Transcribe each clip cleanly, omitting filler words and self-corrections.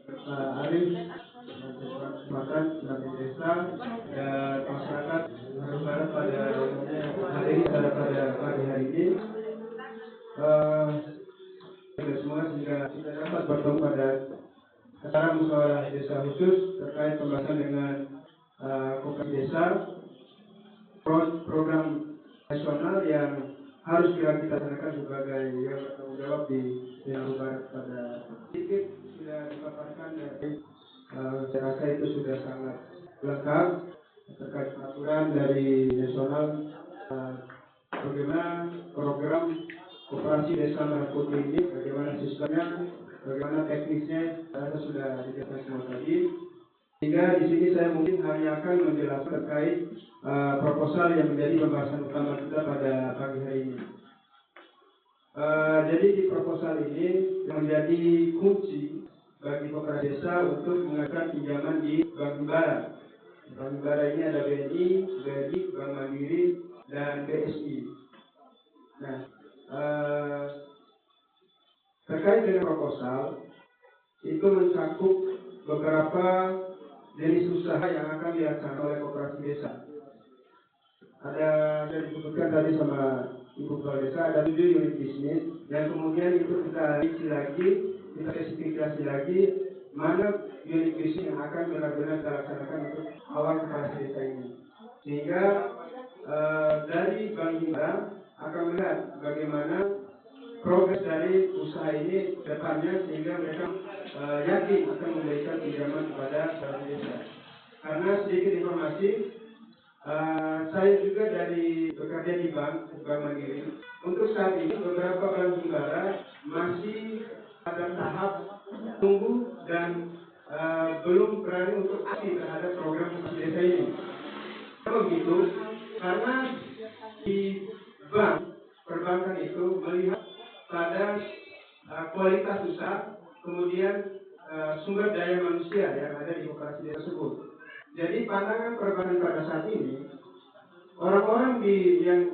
Arif kesempatan sebagai desa dan masyarakat Barat pada hari ini pada pagi hari ini semua sehingga kita dapat bertemu pada acara musyawarah desa khusus terkait pembahasan dengan koperasi desa program nasional yang harus kita laksanakan sebagai yang bertanggung jawab di Jawa Barat pada sedikit sudah dipaparkan dari saya rasa itu sudah sangat lengkap terkait aturan dari nasional bagaimana program koperasi desa Merah Putih ini, bagaimana sistemnya, bagaimana teknisnya, saya sudah dijelaskan semua tadi. Sehingga di sini saya mungkin hanya akan menjelaskan terkait proposal yang menjadi pembahasan utama kita pada pagi hari ini. Jadi di proposal ini menjadi kunci bagi koperasi desa untuk mengajukan pinjaman di Bank Himbara. Bank Himbara ini ada BNI, BRI, Bank Mandiri, dan BSI. Nah, terkait dengan proposal itu mencakup beberapa jenis usaha yang akan dilaksanakan oleh koperasi desa. Ada yang disebutkan tadi sama Ibu Kepala Desa, ada 7 unit bisnis, dan kemudian itu kita rinci lagi, kita spesifikasi lagi mana unit bisnis yang akan benar-benar dilaksanakan untuk awal koperasi desa ini. Sehingga dari Bank Himbara akan melihat bagaimana progres dari usaha ini depannya sehingga mereka yakin akan memberikan pinjaman kepada koperasi desa. Karena sedikit informasi, saya juga dari bekerja di bank Mandiri. Untuk saat ini beberapa bank Himbara masih pada tahap tunggu dan belum berani untuk aktif terhadap program koperasi desa ini. Begitu, karena di bank perbankan itu melihat pada kualitas usaha, kemudian sumber daya manusia yang ada di koperasi desa tersebut. Jadi pandangan perbankan pada saat ini, orang-orang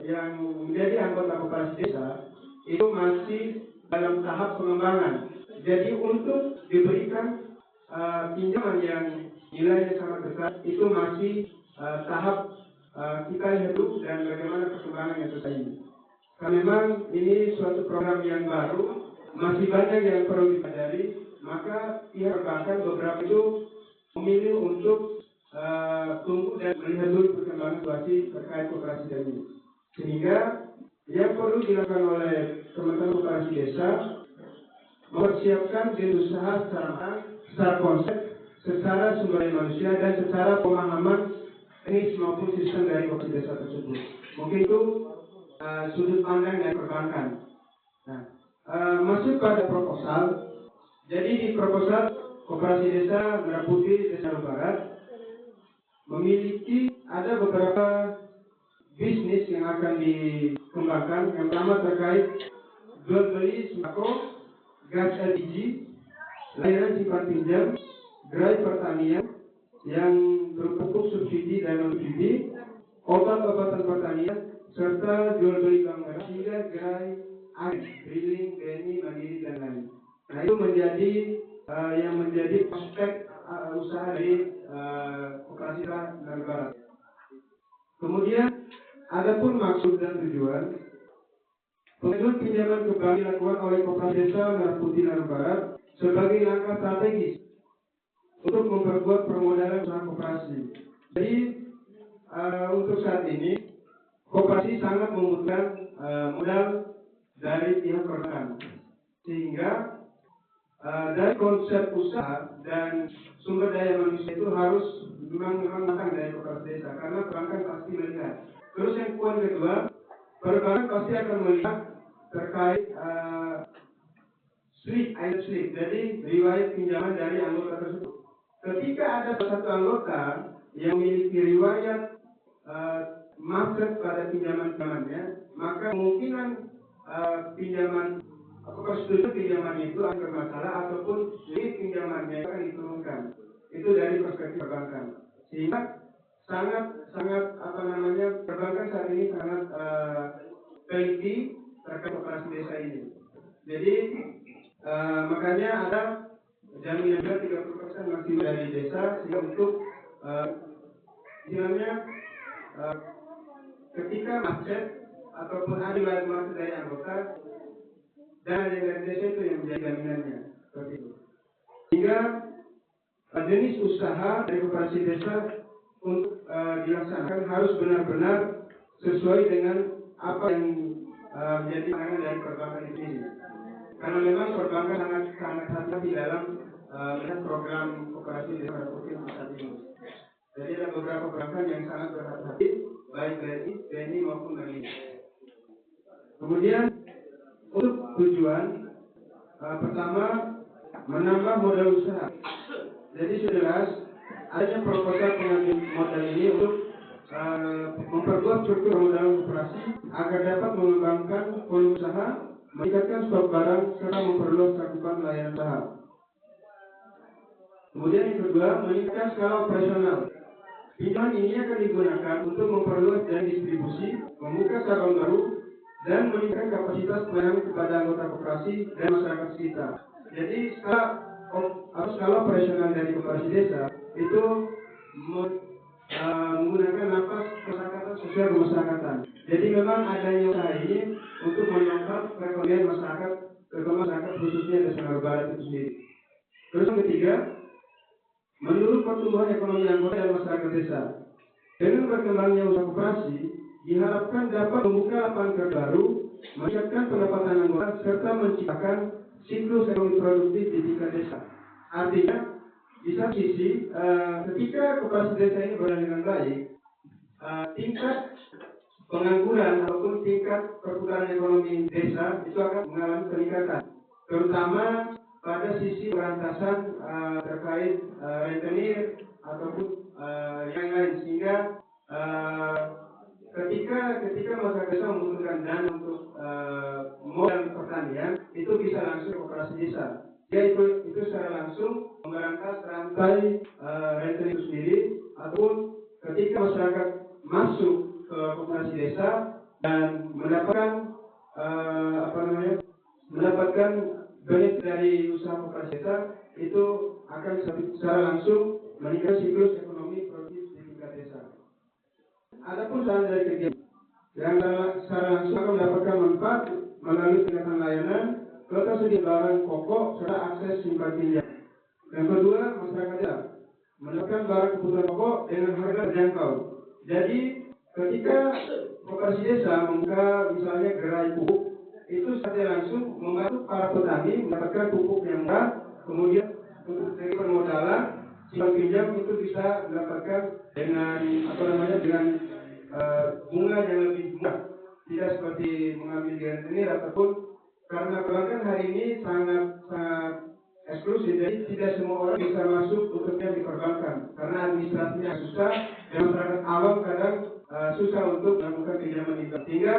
yang menjadi anggota koperasi desa itu masih dalam tahap pengembangan. Jadi untuk diberikan pinjaman yang nilainya sangat besar itu masih tahap kita lihat dulu dan bagaimana perkembangan yang selesai ini. Karena memang ini suatu program yang baru, masih banyak yang perlu dipelajari, maka pihak perbankan beberapa itu memilih untuk tunggu dan melihat dulu perkembangan situasi terkait koperasi desa ini. Sehingga yang perlu dilakukan oleh teman-teman koperasi desa mempersiapkan jenis usaha secara konsep, secara sumber daya manusia dan secara pemahaman teknis maupun sistem dari koperasi desa tersebut. Mungkin itu sudut pandang dari perbankan. Nah, masuk pada proposal. Jadi di proposal koperasi desa Merah Putih Desa Barat memiliki ada beberapa bisnis yang akan dikembangkan. Yang pertama terkait jual beli sembako, gas LPG, layanan simpan pinjam, gerai pertanian yang berupa pupuk subsidi dan non subsidi, obat-obatan pertanian, serta jual beli bawang merah hingga gerai agen, drilling, BNI, Mandiri dan lain. Nah itu menjadi yang menjadi prospek usaha dari koperasi Merah Barat. Kemudian adapun maksud dan tujuan pengajuan pinjaman ke bank dilakukan oleh koperasi desa Merah Putih Merah Barat sebagai langkah strategis untuk memperkuat permodalan usaha koperasi. Jadi untuk saat ini koperasi sangat membutuhkan modal dari pihak perbankan, sehingga dari konsep usaha dan sumber daya manusia itu harus memang matang dari koperasi desa, karena perbankan pasti melihat. Terus yang poin kedua, perbankan pasti akan melihat terkait slip, jadi riwayat pinjaman dari anggota tersebut. Ketika ada satu anggota yang memiliki riwayat macet pada pinjaman-pinjamannya, maka kemungkinan pinjaman persetujuan pinjaman itu akan bermasalah ataupun limit pinjamannya akan diturunkan. Itu dari perspektif perbankan. Sehingga sangat perbankan saat ini sangat teliti terkait koperasi desa ini. Jadi makanya ada jaminan 30% maksimal dari desa, sehingga untuk istilahnya ketika macet ataupun ada macet dari anggota, dana dari desa itu yang menjadi jaminannya. Seperti itu. Sehingga jenis usaha dari koperasi desa untuk dilaksanakan harus benar-benar sesuai dengan apa yang menjadi pandangan dari perbankan ini. Karena memang perbankan sangat hati-hati dalam melihat program koperasi desa rutin saat ini. Jadi ada beberapa perbankan yang sangat berhati-hati, baik BRI, BNI maupun BNI. Kemudian untuk tujuan pertama menambah modal usaha. Jadi sudah jelas adanya proposal pengambil modal ini untuk memperkuat struktur modal koperasi agar dapat mengembangkan volume usaha, meningkatkan stok barang serta memperluas cakupan layanan usaha. Kemudian yang kedua, meningkatkan skala operasional. Pinjaman ini akan digunakan untuk memperluas jaringan distribusi, membuka cabang baru, dan meningkatkan kapasitas pelayanan kepada anggota koperasi dan masyarakat sekitar. Jadi skala operasional dari koperasi desa itu menggunakan nafas kesepakatan sosial kemasyarakatan. Jadi memang adanya usaha ini untuk mendongkrak perekonomian masyarakat, terutama masyarakat khususnya desa Naru Barat itu sendiri. Terus yang ketiga, menurut pertumbuhan ekonomi anggota dan masyarakat desa. Dengan berkembangnya usaha koperasi, diharapkan dapat membuka lapangan kerja baru, meningkatkan pendapatan anggota, serta menciptakan siklus ekonomi produktif di tingkat desa. Artinya, di satu sisi, ketika koperasi desa ini berjalan dengan baik, tingkat pengangguran ataupun tingkat perputaran ekonomi desa itu akan mengalami peningkatan, terutama pada sisi pemberantasan terkait rentenir ataupun yang lain, sehingga ketika masyarakat desa membutuhkan dana untuk modal pertanian, itu bisa langsung koperasi desa. Yaitu secara langsung memberantas rantai rentenir itu sendiri, ataupun ketika masyarakat masuk ke koperasi desa dan mendapatkan mendapatkan benefit dari usaha koperasi desa, itu akan secara langsung meningkatkan siklus ekonomi produktif di tingkat desa. Adapun saran dari kegiatan yang secara langsung akan mendapatkan manfaat melalui peningkatan layanan, ketersediaan barang pokok serta akses simpan pinjam. Yang kedua, masyarakat desa mendapatkan barang kebutuhan pokok dengan harga terjangkau. Jadi ketika koperasi desa membuka misalnya gerai pupuk, itu secara langsung membantu para petani mendapatkan pupuk yang murah. Kemudian untuk dari permodalan simpan pinjam itu bisa mendapatkan dengan dengan bunga yang lebih murah, tidak seperti mengambil di rentenir ataupun karena perbankan hari ini sangat eksklusif, jadi tidak semua orang bisa masuk untuk yang di perbankan karena administrasinya susah dan masyarakat awam kadang susah untuk melakukan pinjaman itu. Sehingga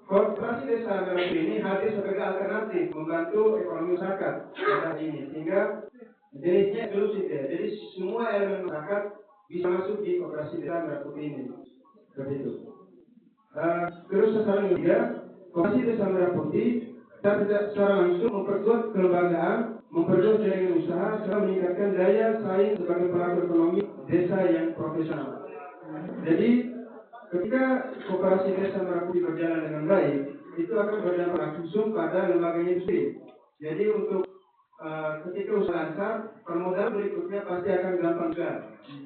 koperasi desa Naru ini hadir sebagai alternatif membantu ekonomi masyarakat saat ini, sehingga jenisnya eksklusif ya. Jadi semua elemen masyarakat bisa masuk di koperasi desa Naru ini. Seperti itu. Terus sasaran ketiga, koperasi desa Merah Putih secara langsung memperkuat kelembagaan, memperluas jaringan usaha, serta meningkatkan daya saing sebagai pelaku ekonomi desa yang profesional. Jadi ketika koperasi desa Merah Putih berjalan dengan baik, itu akan berdampak langsung pada lembaganya itu sendiri. Jadi untuk ketika usaha lancar, permodalan berikutnya pasti akan gampang juga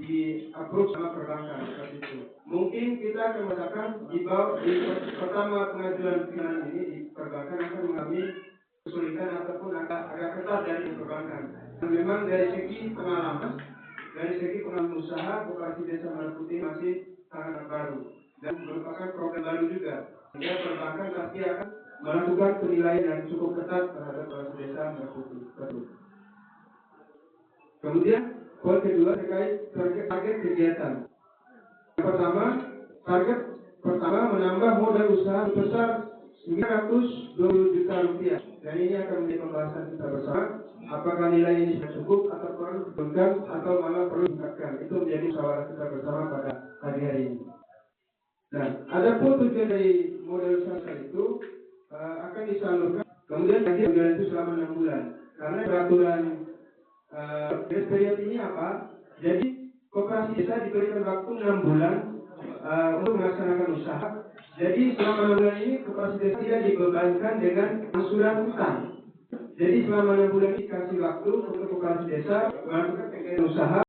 di approve sama perbankan seperti itu. Mungkin kita akan merasakan di pertama pengajuan perizinan ini di perbankan akan mengalami kesulitan ataupun agak ketat dari perbankan. Dan memang dari segi pengalaman usaha, koperasi desa Merah Putih masih sangat baru dan merupakan program baru juga. Sehingga perbankan pasti akan melakukan penilaian yang cukup ketat terhadap koperasi desa Merah Putih. Kemudian poin kedua terkait target kegiatan. Yang pertama, target pertama menambah modal usaha sebesar 920 juta rupiah. Dan ini akan menjadi pembahasan kita bersama. Apakah nilai ini sudah cukup atau perlu diturunkan atau malah perlu ditingkatkan? Itu menjadi musyawarah kita bersama pada pagi hari ini. Nah, adapun tujuan dari modal usaha itu akan disalurkan kemudian nanti itu selama 6 bulan. Karena peraturan periode ini apa? Jadi koperasi desa diberikan waktu 6 bulan untuk melaksanakan usaha. Jadi selama 6 bulan ini koperasi desa tidak dibebankan dengan angsuran hutang. Jadi selama 6 bulan ini dikasih waktu untuk koperasi desa melakukan kegiatan usaha